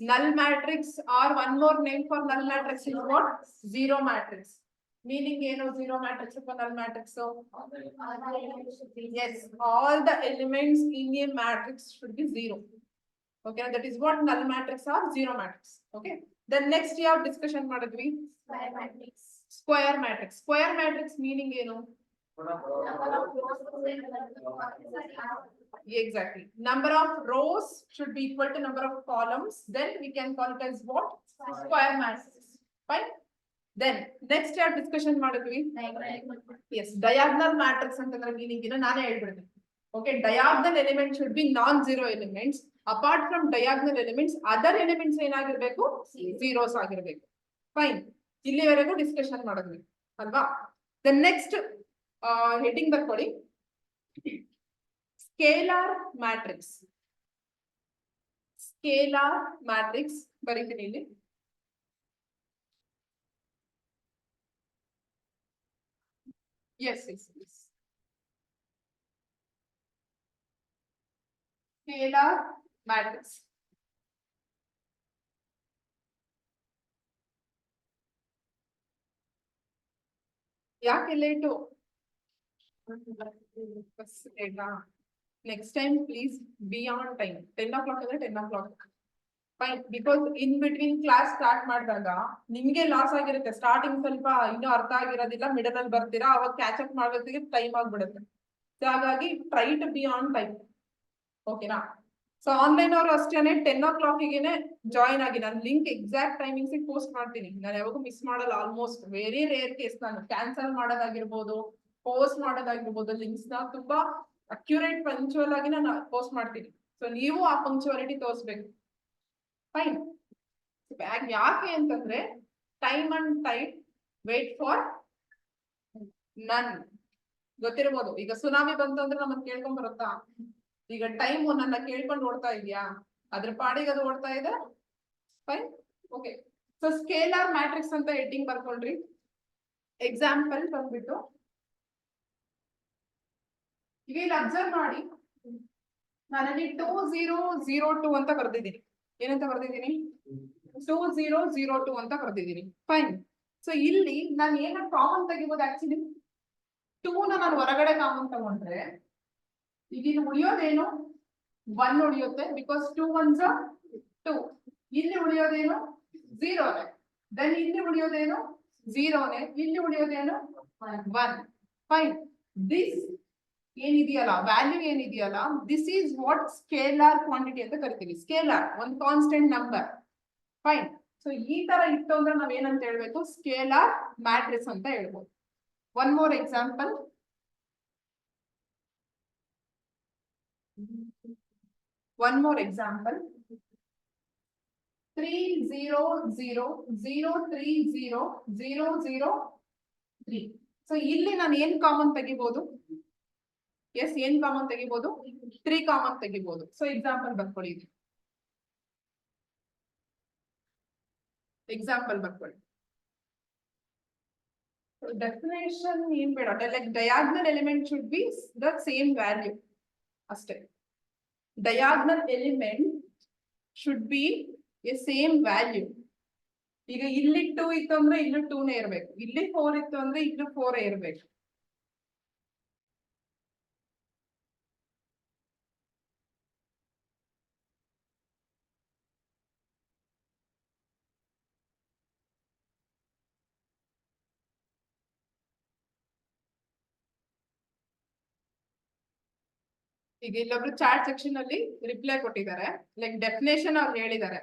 null matrix, or one more name for null matrix is what? Zero matrix. Meaning ಏನು zero matrix or null matrix? So yes, all the elements in a matrix should be 0. Okay, that is what null matrix or zero matrix. Okay, then next year discussion ಮಾಡಿದ್ವಿ square matrix. Square matrix. Square matrix meaning ಏನು? Exactly. Number of rows should be equal to number of columns. Then we can call it as what? Square matrix. Fine. Then next year discussion ಮಾಡಿದ್ವಿ. Yes, diagonal matrix ಅಂತಂದ್ರೆ meaning ಏನು ನಾನೇ ಹೇಳ್ಬಿಡ್ತೀನಿ. Okay, diagonal element should be non-zero elements. Apart from diagonal elements other elements ಏನಾಗಿರ್ಬೇಕು ಝೀರೋಸ್ ಆಗಿರ್ಬೇಕು. ಫೈನ್, ಇಲ್ಲಿವರೆಗೂ ಡಿಸ್ಕಷನ್ ಮಾಡಿದ್ವಿ ಅಲ್ವಾ. ದ ನೆಕ್ಸ್ಟ್ ಹೆಡ್ಡಿಂಗ್ ಬರ್ಕೊಳ್ಳಿ, ಸ್ಕೇಲಾರ್ ಮ್ಯಾಟ್ರಿಕ್ಸ್. ಸ್ಕೇಲಾರ್ ಮ್ಯಾಟ್ರಿಕ್ಸ್ ಬರೀತೀನಿ ಇಲ್ಲಿ. Yes. Scalar matrix. ಯಾಕೆ late? Next time please be on time. 10 o'clock ಅಂದ್ರೆ 10 o'clock. Fine, because in between class start ಮಾಡಿದಾಗ ನಿಮ್ಗೆ ಲಾಸ್ ಆಗಿರುತ್ತೆ. ಸ್ಟಾರ್ಟಿಂಗ್ ಸ್ವಲ್ಪ ಇನ್ನೂ ಅರ್ಥ ಆಗಿರೋದಿಲ್ಲ, ಮಿಡಲ್ ಅಲ್ಲಿ ಬರ್ತೀರಾ, ಅವಾಗ ಕ್ಯಾಚ್ ಅಪ್ ಮಾಡೋದಕ್ಕೆ ಟೈಮ್ ಆಗ್ಬಿಡುತ್ತೆ. ಸೊ ಹಾಗಾಗಿ try to be on time, ಓಕೆನಾ? ಸೊ ಆನ್ಲೈನ್ ಅವರು ಅಷ್ಟೇನೆ 10 o'clock ಗೆನೆ ಜಾಯಿನ್ ಆಗಿ. ನಾನು ಲಿಂಕ್ ಎಕ್ಸಾಕ್ಟ್ ಟೈಮಿಂಗ್ಸ್ ಪೋಸ್ಟ್ ಮಾಡ್ತೀನಿ. ನಾನು ಯಾವಾಗೂ ಮಿಸ್ ಮಾಡಲ್ಲ. ಆಲ್ಮೋಸ್ಟ್ ವೆರಿ ರೇರ್ ಕೇಸ್ ನಾನು ಕ್ಯಾನ್ಸಲ್ ಮಾಡೋದಾಗಿರ್ಬೋದು, ಪೋಸ್ಟ್ ಮಾಡೋದಾಗಿರ್ಬೋದು, ಲಿಂಕ್ಸ್ ನ ತುಂಬಾ ಅಕ್ಯುರೇಟ್ ಪಂಕ್ಚುವಲ್ ಆಗಿ ನಾನು ಪೋಸ್ಟ್ ಮಾಡ್ತೀನಿ. ಸೊ ನೀವು ಆ ಪಂಕ್ಚುವಾಲಿಟಿ ತೋರಿಸ್ಬೇಕು. ಫೈನ್, ಯಾಕೆ ಅಂತಂದ್ರೆ time and time wait for none. ಗೊತ್ತಿರ್ಬೋದು, ಈಗ ಸುನಾಮಿ ಬಂತು ಅಂದ್ರೆ ನಮ್ಮನ್ನ ಕೇಳ್ಕೊಂಡ್ ಬರುತ್ತಾ? ಈಗ ಟೈಮ್ ನನ್ನ ಕೇಳ್ಕೊಂಡು ಓಡ್ತಾ ಇದೆಯಾ? ಅದ್ರ ಪಾಡಿಗೆ ಅದು ಓಡ್ತಾ ಇದೆ. Fine, okay. So scalar matrix ಅಂತ ಹೆಡ್ಡಿಂಗ್ ಬರ್ಕೊಳ್ರಿ. ಎಕ್ಸಾಂಪಲ್ ಬಂದ್ಬಿಟ್ಟು ಈಗ ಇಲ್ಲಿ ಅಬ್ಸರ್ವ್ ಮಾಡಿ, ನಾನಲ್ಲಿ 2002 ಅಂತ ಬರ್ದಿದ್ದೀನಿ. ಏನಂತ ಬರ್ದಿದ್ದೀನಿ? 2002 ಅಂತ ಬರ್ದಿದ್ದೀನಿ. ಫೈನ್. ಸೊ ಇಲ್ಲಿ ನಾನು ಏನ ಕಾಮನ್ ತೆಗಿಬೋದು? ಆಕ್ಚುಲಿ 2 ನಾನು ಹೊರಗಡೆ ಕಾಮನ್ ತಗೊಂಡ್ರೆ ಈಗ ಇಲ್ಲಿ ಉಳಿಯೋದೇನು? 1 ಉಳಿಯುತ್ತೆ, ಬಿಕಾಸ್ 2 ones are 2. ಇಲ್ಲಿ ಉಳಿಯೋದೇನು? 0ನೇ. ದೆನ್ ಇಲ್ಲಿ ಉಳಿಯೋದೇನು? 0ನೇ. ಇಲ್ಲಿ ಉಳಿಯೋದೇನು? 1. ಫೈನ್. ದಿಸ್ ಏನಿದೆಯಲ್ಲ, ವ್ಯಾಲ್ಯೂ ಏನಿದೆಯಲ್ಲ, this is what scalar quantity ಅಂತ ಕರಿತೀವಿ. ಸ್ಕೇಲಾರ್ ಒಂದು ಕಾನ್ಸ್ಟೆಂಟ್ ನಂಬರ್. ಫೈನ್. ಸೊ ಈ ತರ ಇತ್ತು ಅಂದ್ರೆ ನಾವ್ ಏನಂತ ಹೇಳ್ಬೇಕು? ಸ್ಕೇಲಾರ್ ಮ್ಯಾಟ್ರಿಕ್ಸ್ ಅಂತ ಹೇಳ್ಬೋದು. One more example. One more example. 300030003. So ಇಲ್ಲಿ ನಾನು ಏನ್ ಕಾಮನ್ ತೆಗಿಬಹುದು? ಎಸ್, ಏನ್ ಕಾಮನ್ ತೆಗಿಬಹುದು? 3 ಕಾಮನ್ ತೆಗಿಬಹುದು. ಸೊ ಎಕ್ಸಾಂಪಲ್ ಬರ್ಕೊಳ್ಳಿ. ಎಕ್ಸಾಂಪಲ್ ಬರ್ಕೊಳ್ಳಿ. ಡೆಫಿನೇಷನ್ ಏನ್ ಬೇಡ, like diagonal element should be the same value ಅಷ್ಟೇ. Diagonal element should be a same value. ಈಗ ಇಲ್ಲಿ 2 ಇತ್ತು ಅಂದ್ರೆ ಇಲ್ಲೂ 2ನೇ ಇರ್ಬೇಕು, ಇಲ್ಲಿ 4 ಇತ್ತು ಅಂದ್ರೆ ಇಲ್ಲೂ 4 ಇರ್ಬೇಕು. ಈಗ ಇಲ್ಲೊಬ್ರು ಚಾಟ್ ಸೆಕ್ಷನ್ ಅಲ್ಲಿ ರಿಪ್ಲೈ ಕೊಟ್ಟಿದ್ದಾರೆ. ಲೈಕ್ ಡೆಫಿನೇಷನ್ ಅವ್ರು ಹೇಳಿದ್ದಾರೆ,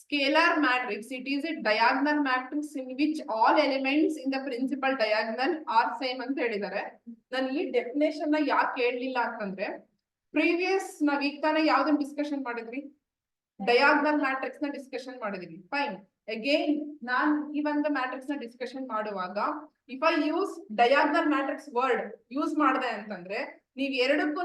scalar matrix it is a diagonal matrix in which all elements in the principal diagonal are same ಅಂತ ಹೇಳಿದ್ದಾರೆ. ನಾನು ಈ ಡೆಫಿನೇಷನ್ ನ ಯಾಕೆ ಹೇಳಲಿಲ್ಲ ಅಂತಂದ್ರೆ, ಪ್ರೀವಿಯಸ್ ನಾವ್ ಈಗ ತಾನೇ ಯಾವ್ದನ್ನ ಡಿಸ್ಕಷನ್ ಮಾಡಿದ್ವಿ? ಡಯಾಗ್ನಲ್ ಮ್ಯಾಟ್ರಿಕ್ಸ್ ನ ಡಿಸ್ಕಷನ್ ಮಾಡಿದ್ವಿ. ಫೈನ್. ಅಗೇನ್ ನಾನ್ ಈ ಒಂದು ಮ್ಯಾಟ್ರಿಕ್ಸ್ ನ ಡಿಸ್ಕಷನ್ ಮಾಡುವಾಗ if I use diagonal matrix word use ಮಾಡಿದೆ ಅಂತಂದ್ರೆ ನೀವ್ ಎರಡಕ್ಕೂ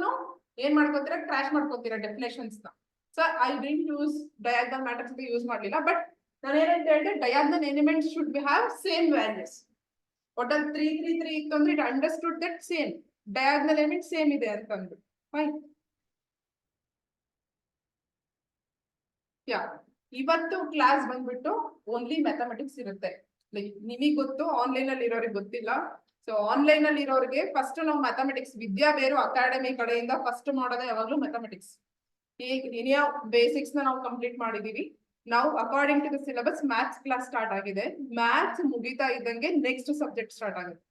ಏನ್ ಮಾಡ್ಕೋತೀರಾ? ಕ್ರಾಶ್ ಮಾಡ್ಕೋತೀರಾ ಡೆಫಿನೇಷನ್ಸ್ ನ. So I didn't use diagonal matrix ಅಂತ ಯೂಸ್ ಮಾಡ್ಲಿಲ್ಲ. ಬಟ್ ನಾನು ಏನಂತ ಹೇಳಿದೆ, diagonal elements should be have same values. Total 3 ಇತ್ತು ಅಂದ್ರೆ it understood that same diagonal element same ಇದೆ ಅಂತಂದ್ರು. ಫೈನ್. ಯಾ, ಇವತ್ತು ಕ್ಲಾಸ್ ಬಂದ್ಬಿಟ್ಟು ಓನ್ಲಿ ಮ್ಯಾಥಮೆಟಿಕ್ಸ್ ಇರುತ್ತೆ. ಲೈಕ್ ನಿಮಗ್ ಗೊತ್ತು, ಆನ್ಲೈನ್ ಅಲ್ಲಿ ಇರೋರಿಗೆ ಗೊತ್ತಿಲ್ಲ. ಸೊ ಆನ್ಲೈನ್ ಅಲ್ಲಿ ಇರೋರಿಗೆ ಫಸ್ಟ್ ನಾವು ಮ್ಯಾಥಮೆಟಿಕ್ಸ್ ವಿದ್ಯಾ ಬೇರು ಅಕಾಡೆಮಿ ಕಡೆಯಿಂದ ಫಸ್ಟ್ ಮಾಡೋದೇ ಯಾವಾಗ್ಲೂ ಮ್ಯಾಥಮೆಟಿಕ್ಸ್. ಈಗ ಬೇಸಿಕ್ಸ್ ನ ನಾವು ಕಂಪ್ಲೀಟ್ ಮಾಡಿದೀವಿ. ನಾವು according to the syllabus maths class start ಆಗಿದೆ. ಮ್ಯಾಥ್ಸ್ ಮುಗಿತಾ ಇದ್ದಂಗೆ ನೆಕ್ಸ್ಟ್ ಸಬ್ಜೆಕ್ಟ್ ಸ್ಟಾರ್ಟ್ ಆಗುತ್ತೆ.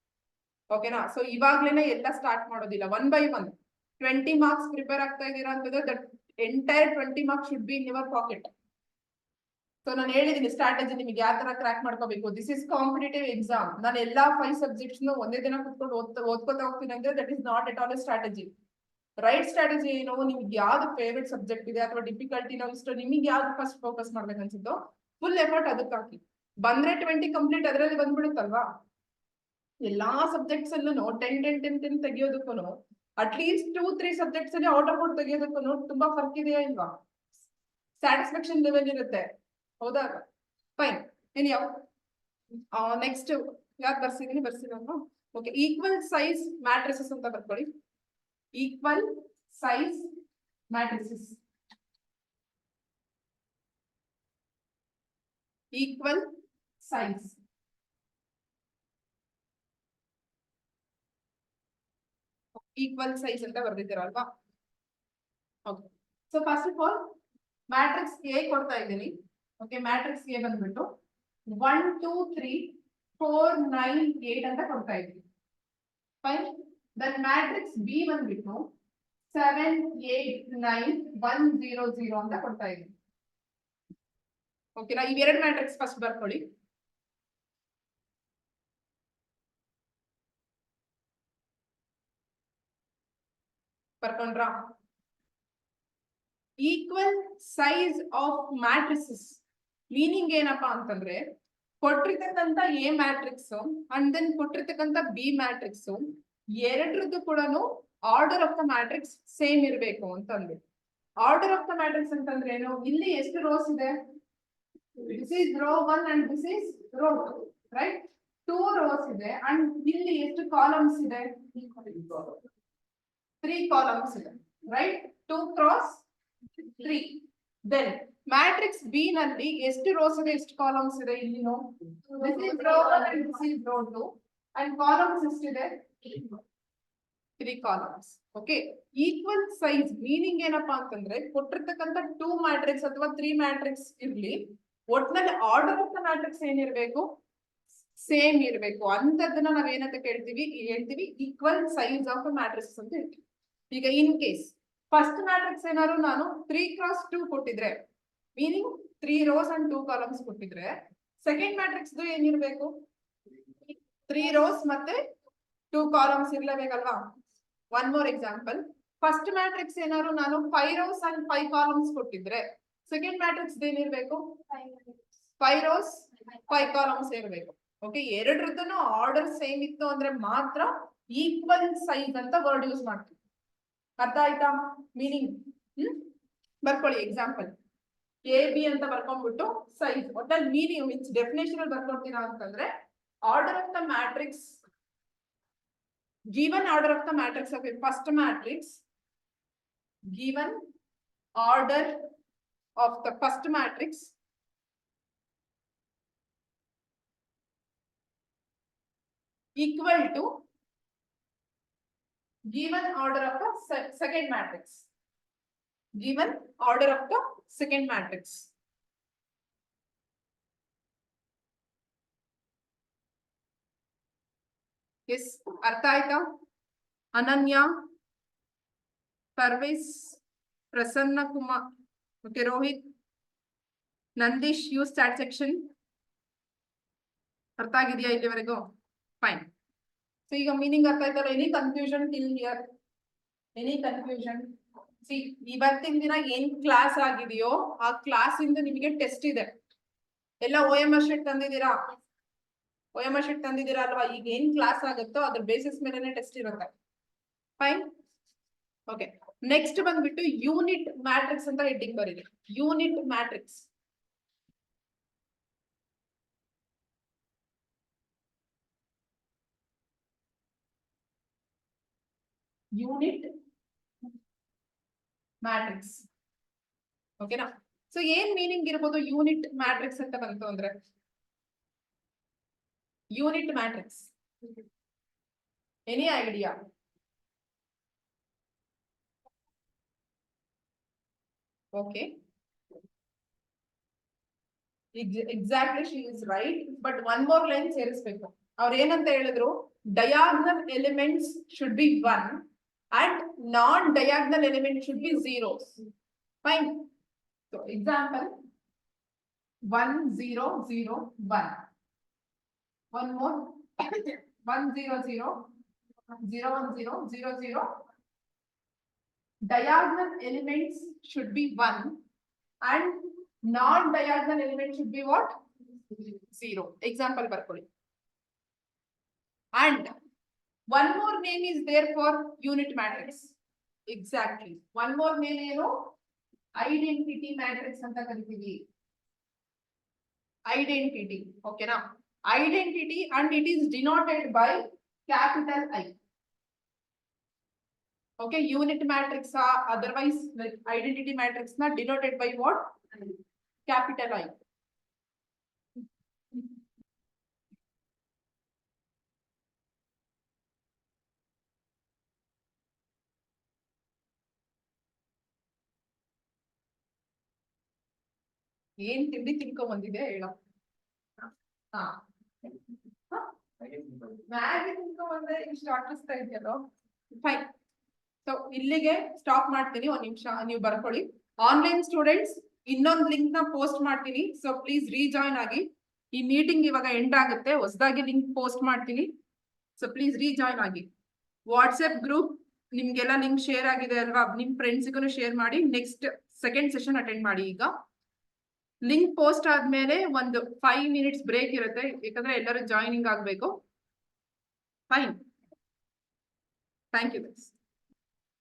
ಓಕೆನಾ? ಸೊ ಇವಾಗ್ಲೇನೆ ಎಲ್ಲ ಸ್ಟಾರ್ಟ್ ಮಾಡೋದಿಲ್ಲ, 1 by 1. 20 marks ಪ್ರಿಪೇರ್ ಆಗ್ತಾ ಇದೀರಾ ಅಂತಂದ್ರೆ that entire 20 marks should be in your packet. So ನಾನು ಹೇಳಿದೀನಿ ಸ್ಟ್ರಾಟಜಿ ನಿಮಗೆ ಯಾವ ತರ ಕ್ರಾಕ್ ಮಾಡ್ಕೋಬೇಕು. This is competitive exam. ನಾನು ಎಲ್ಲಾ 5 subjects ಒಂದೇ ದಿನ ಕುತ್ಕೊಂಡು ಓದ್ಕೋತಾ ಹೋಗ್ತೀನಿ ಅಂದ್ರೆ that is not at all A strategy. Right strategy ಏನು, ನಿಮ್ಗೆ ಯಾವ್ದು ಫೇವ್ರೆಟ್ ಸಬ್ಜೆಕ್ಟ್ ಇದೆ ಅಥವಾ ಡಿಫಿಕಲ್ಟಿ ನಾವು ಇಷ್ಟ ನಿಮಗೆ ಯಾವ್ದು ಫಸ್ಟ್ ಫೋಕಸ್ ಮಾಡ್ಬೇಕು ಅನ್ಸುತ್ತೋ ಫುಲ್ ಎಫರ್ಟ್ ಅದಕ್ಕೆ ಹಾಕಿ. ಬಂದ್ರೆ 20 ಕಂಪ್ಲೀಟ್ ಅದರಲ್ಲಿ ಬಂದ್ಬಿಡುತ್ತಲ್ವಾ. ಎಲ್ಲಾ ಸಬ್ಜೆಕ್ಟ್ಸ್ ಅಲ್ಲೂ 10 ತೆಗಿಯೋದಕ್ಕೂ ಅಟ್ಲೀಸ್ಟ್ 2-3 ಸಬ್ಜೆಕ್ಟ್ಸ್ ಅಲ್ಲಿ ಔಟ್ ಆಫ್ ಔಟ್ ತೆಗಿಯೋದಕ್ಕೂ ತುಂಬಾ ಫರ್ಕ್ ಇದೆಯಾ ಇಲ್ವಾ? ಸ್ಯಾಟಿಸ್ಫ್ಯಾಕ್ಷನ್ ಲೆವೆಲ್ ಇರುತ್ತೆ, ಹೌದಾ? ಫೈನ್. ಏನ್ ಯಾವ ನೆಕ್ಸ್ಟ್ ಯಾರು ಬರ್ಸಿದೀನಿ ಓಕೆ. ಈಕ್ವಲ್ ಸೈಜ್ ಮ್ಯಾಟ್ರಿಸಸ್ ಅಂತ ಬರ್ಕೊಳ್ಳಿ. Equal size matrices. Equal size equal size ಅಂತ ಬರ್ದಿದ್ದೀರಲ್ವಾ? Okay. So first of all matrix A ಕೊಡ್ತಾ ಇದ್ದೀನಿ. ಓಕೆ, ಮ್ಯಾಟ್ರಿಕ್ಸ್ ಎ ಬಂದ್ಬಿಟ್ಟು 1 2 3 4 9 8 ಅಂತ ಕೊಡ್ತಾ ಇದ್ದೀನಿ. ಫೈನ್. ದಟ್ ಮ್ಯಾಟ್ರಿಕ್ಸ್ ಬಿ ಬಂದ್ಬಿಟ್ಟು 7 8 9 1 0 0 ಅಂತ ಕೊಡ್ತಾ ಇದ್ದೀನಿ. ಓಕೆನಾ? ಇವೆರಡು ಮ್ಯಾಟ್ರಿಕ್ಸ್ ಫಸ್ಟ್ ಬರ್ಕೊಳ್ಳಿ. ಬರ್ಕೊಂಡ್ರಾ? Equal size of matrices meaning ಏನಪ್ಪಾ ಅಂತಂದ್ರೆ, ಕೊಟ್ಟಿರ್ತಕ್ಕಂಥ ಎ ಮ್ಯಾಟ್ರಿಕ್ಸ್ ಅಂಡ್ ದೆನ್ ಕೊಟ್ಟಿರ್ತಕ್ಕಂಥ ಬಿ ಮ್ಯಾಟ್ರಿಕ್ಸ್ ಎರಡರದ್ದು ಕೂಡ order of the matrix same ಇರಬೇಕು ಅಂತಂದ್ರೆ. ಆರ್ಡರ್ ಆಫ್ ದ ಮ್ಯಾಟ್ರಿಕ್ಸ್ ಅಂತಂದ್ರೆ ಏನು? ಇಲ್ಲಿ ಎಷ್ಟು ರೋಸ್ ಇದೆ? This is row 1 and this is row 2, right? 2 rows ಇದೆ ಅಂಡ್ ಇಲ್ಲಿ ಎಷ್ಟು ಕಾಲಮ್ಸ್ ಇದೆ? 3 ಕಾಲಮ್ಸ್ ಇದೆ, right? 2 cross 3. Then matrix B ನಲ್ಲಿ ಎಷ್ಟು ರೋಸ್ ಇದೆ, ಎಷ್ಟು ಕಾಲಮ್ಸ್ ಇದೆ? ಇಲ್ಲಿ this is row 1 and this is row 2 and columns ಎಷ್ಟಿದೆ? 3 columns. Okay. Equal size meaning ಏನಪ್ಪಾ ಅಂತಂದ್ರೆ, ಕೊಟ್ಟಿರ್ತಕ್ಕಂಥ 2 ಮ್ಯಾಟ್ರಿಕ್ಸ್ ಅಥವಾ 3 ಮ್ಯಾಟ್ರಿಕ್ಸ್ ಇರ್ಲಿ, ಒಟ್ನಲ್ಲಿ ಆರ್ಡರ್ ಆಫ್ ದ ಮ್ಯಾಟ್ರಿಕ್ಸ್ ಏನಿರ್ಬೇಕು? ಸೇಮ್ ಇರಬೇಕು. ಅಂತದನ್ನ ನಾವ್ ಏನಂತ ಹೇಳ್ತೀವಿ ಈಕ್ವಲ್ ಸೈಜ್ ಆಫ್ ಮ್ಯಾಟ್ರಿಕ್ಸ್ ಅಂತ ಹೇಳ್ತೀವಿ. ಈಗ ಇನ್ ಕೇಸ್ ಫಸ್ಟ್ ಮ್ಯಾಟ್ರಿಕ್ಸ್ ಏನಾದ್ರು ನಾನು 3 ಕ್ರಾಸ್ 2 ಕೊಟ್ಟಿದ್ರೆ, ಮೀನಿಂಗ್ 3 ರೋಸ್ ಅಂಡ್ 2 ಕಾಲಮ್ಸ್ ಕೊಟ್ಟಿದ್ರೆ, ಸೆಕೆಂಡ್ ಮ್ಯಾಟ್ರಿಕ್ಸ್ ಏನಿರ್ಬೇಕು? 3 ರೋಸ್ ಮತ್ತೆ 2 ಕಾಲಮ್ಸ್ ಇರ್ಲೇಬೇಕಲ್ವಾ? One more example. First matrix ಏನಾದ್ರು ನಾನು 5 ರೋಸ್ ಅಂಡ್ 5 ಕಾಲಮ್ಸ್ ಕೊಟ್ಟಿದ್ರೆ, ಸೆಕೆಂಡ್ ಮ್ಯಾಟ್ರಿಕ್ಸ್ ಏನಿರ್ಬೇಕು? 5 ರೋಸ್ 5 ಕಾಲಮ್ಸ್ ಇರಬೇಕು. ಓಕೆ, ಎರಡರದ್ದು ಆರ್ಡರ್ ಸೇಮ್ ಇತ್ತು ಅಂದ್ರೆ ಮಾತ್ರ ಈಕ್ವಲ್ ಸೈಜ್ ಅಂತ ವರ್ಡ್ ಯೂಸ್ ಮಾಡ್ತೀವಿ. ಅರ್ಥ ಆಯ್ತಾ ಮೀನಿಂಗ್? ಬರ್ಕೊಳ್ಳಿ ಎಕ್ಸಾಂಪಲ್. ಎ ಬಿ ಅಂತ ಬರ್ಕೊಂಡ್ಬಿಟ್ಟು ಸೈಜ್ ಒಟ್ಟಲ್ಲಿ ಮೀನಿಂಗ್ ಮೀನ್ಸ್ ಡೆಫಿನೇಷನ್ ಅಲ್ಲಿ ಬರ್ಕೊಡ್ತೀರಾ ಅಂತಂದ್ರೆ, order of the matrix, given order of the matrix of a first matrix, given order of the first matrix equal to given order of the second matrix. Given order of the second matrix. Yes, ಅರ್ಥ ಆಯ್ತಾ? Ananya, Parvez, Prasanna Kumar, okay, Rohit, Nandish, use chat section. ಅರ್ಥ ಆಗಿದೆಯಾ ಇಲ್ಲಿವರೆಗೂ? ಫೈನ್. ಸೊ ಈಗ ಮೀನಿಂಗ್ ಅರ್ಥ ಆಯ್ತಲ್ಲ? Any confusion till here? Any confusion? See, ಇವತ್ತಿನ ದಿನ ಏನ್ ಕ್ಲಾಸ್ ಆಗಿದೆಯೋ ಆ ಕ್ಲಾಸ್ ಇಂದ ನಿಮಗೆ ಟೆಸ್ಟ್ ಇದೆ. ಎಲ್ಲ OMR ಶೀಟ್ ತಂದಿದ್ದೀರಾ? OMR ಶೀಟ್ ತಂದಿದ್ದೀರಾ ಅಲ್ವಾ? ಈಗ ಏನ್ ಕ್ಲಾಸ್ ಆಗುತ್ತೋ ಅದ್ರ ಬೇಸಿಸ್ ಮೇಲೆನೆ ಟೆಸ್ಟ್ ಇರುತ್ತೆ. ಫೈನ್. ಓಕೆ, ನೆಕ್ಸ್ಟ್ ಬಂದ್ಬಿಟ್ಟು ಯೂನಿಟ್ ಮ್ಯಾಟ್ರಿಕ್ಸ್ ಅಂತ ಹೆಡ್ಡಿಂಗ್ ಬರೀರಿ. Unit matrix. Unit matrix. ಓಕೆನಾ? ಸೊ ಏನ್ ಮೀನಿಂಗ್ ಇರ್ಬೋದು ಯೂನಿಟ್ ಮ್ಯಾಟ್ರಿಕ್ಸ್ ಅಂತ ಬಂತು ಅಂದ್ರೆ? Unit matrix, any idea? Okay, exactly she is right. But one more line ಸೇರಿಸ್ಬೇಕು. ಅವ್ರು ಏನಂತ ಹೇಳಿದ್ರು? Diagonal elements should be 1 and non-diagonal element should be 0s. Fine. So example 1 0 0 1. One more 1 0 0 0 1 0 0 0 diagonal elements should be 1 and non-diagonal element should be what? 0. Example ಬರ್ಕೊಳ್ಳಿ. And one more name is there for unit matrix. Exactly. One more name ಏನು? Identity matrix ಅಂತ ಕರಿತೀವಿ. Identity. Okay na? Identity, and it is denoted by capital I. Okay, unit matrix otherwise like identity matrix na denoted by what? Capital I. ಏನ್ ತಿಂಡಿ ತಿನ್ಕೊಂಡ್ ಬಂದಿದೆ ಹೇಳೋ. ಮ್ಯಾಗಿ ತಿನ್ಕೊಂಡ್ ಬಂದ್ರೆ ಇಷ್ಟು ಆಟಿಸ್ತಾ ಇದೆಯಲ್ಲೋ. ಫೈನ್. ಸೊ ಇಲ್ಲಿಗೆ ಸ್ಟಾಪ್ ಮಾಡ್ತೀನಿ, ಒಂದ್ ನಿಮಿಷ ನೀವು ಬರ್ಕೊಳ್ಳಿ. ಆನ್ಲೈನ್ ಸ್ಟೂಡೆಂಟ್ಸ್ ಇನ್ನೊಂದು ಲಿಂಕ್ ನ ಪೋಸ್ಟ್ ಮಾಡ್ತೀನಿ, ಸೊ ಪ್ಲೀಸ್ ರೀಜಾಯ್ನ್ ಆಗಿ. ಈ ಮೀಟಿಂಗ್ ಇವಾಗ ಎಂಡ್ ಆಗುತ್ತೆ, ಹೊಸದಾಗಿ ಲಿಂಕ್ ಪೋಸ್ಟ್ ಮಾಡ್ತೀನಿ, ಸೊ ಪ್ಲೀಸ್ ರೀಜಾಯ್ನ್ ಆಗಿ. ವಾಟ್ಸ್ಆಪ್ ಗ್ರೂಪ್ ನಿಮ್ಗೆಲ್ಲ ಲಿಂಕ್ ಶೇರ್ ಆಗಿದೆ ಅಲ್ವಾ, ನಿಮ್ ಫ್ರೆಂಡ್ಸ್ಗೂ ಶೇರ್ ಮಾಡಿ. ನೆಕ್ಸ್ಟ್ ಸೆಕೆಂಡ್ ಸೆಷನ್ ಅಟೆಂಡ್ ಮಾಡಿ. ಈಗ ಲಿಂಕ್ ಪೋಸ್ಟ್ ಆದ್ಮೇಲೆ ಒಂದು 5 minutes ಬ್ರೇಕ್ ಇರುತ್ತೆ, ಯಾಕಂದ್ರೆ ಎಲ್ಲರೂ ಜಾಯ್ನಿಂಗ್ ಆಗ್ಬೇಕು. Fine, thank you.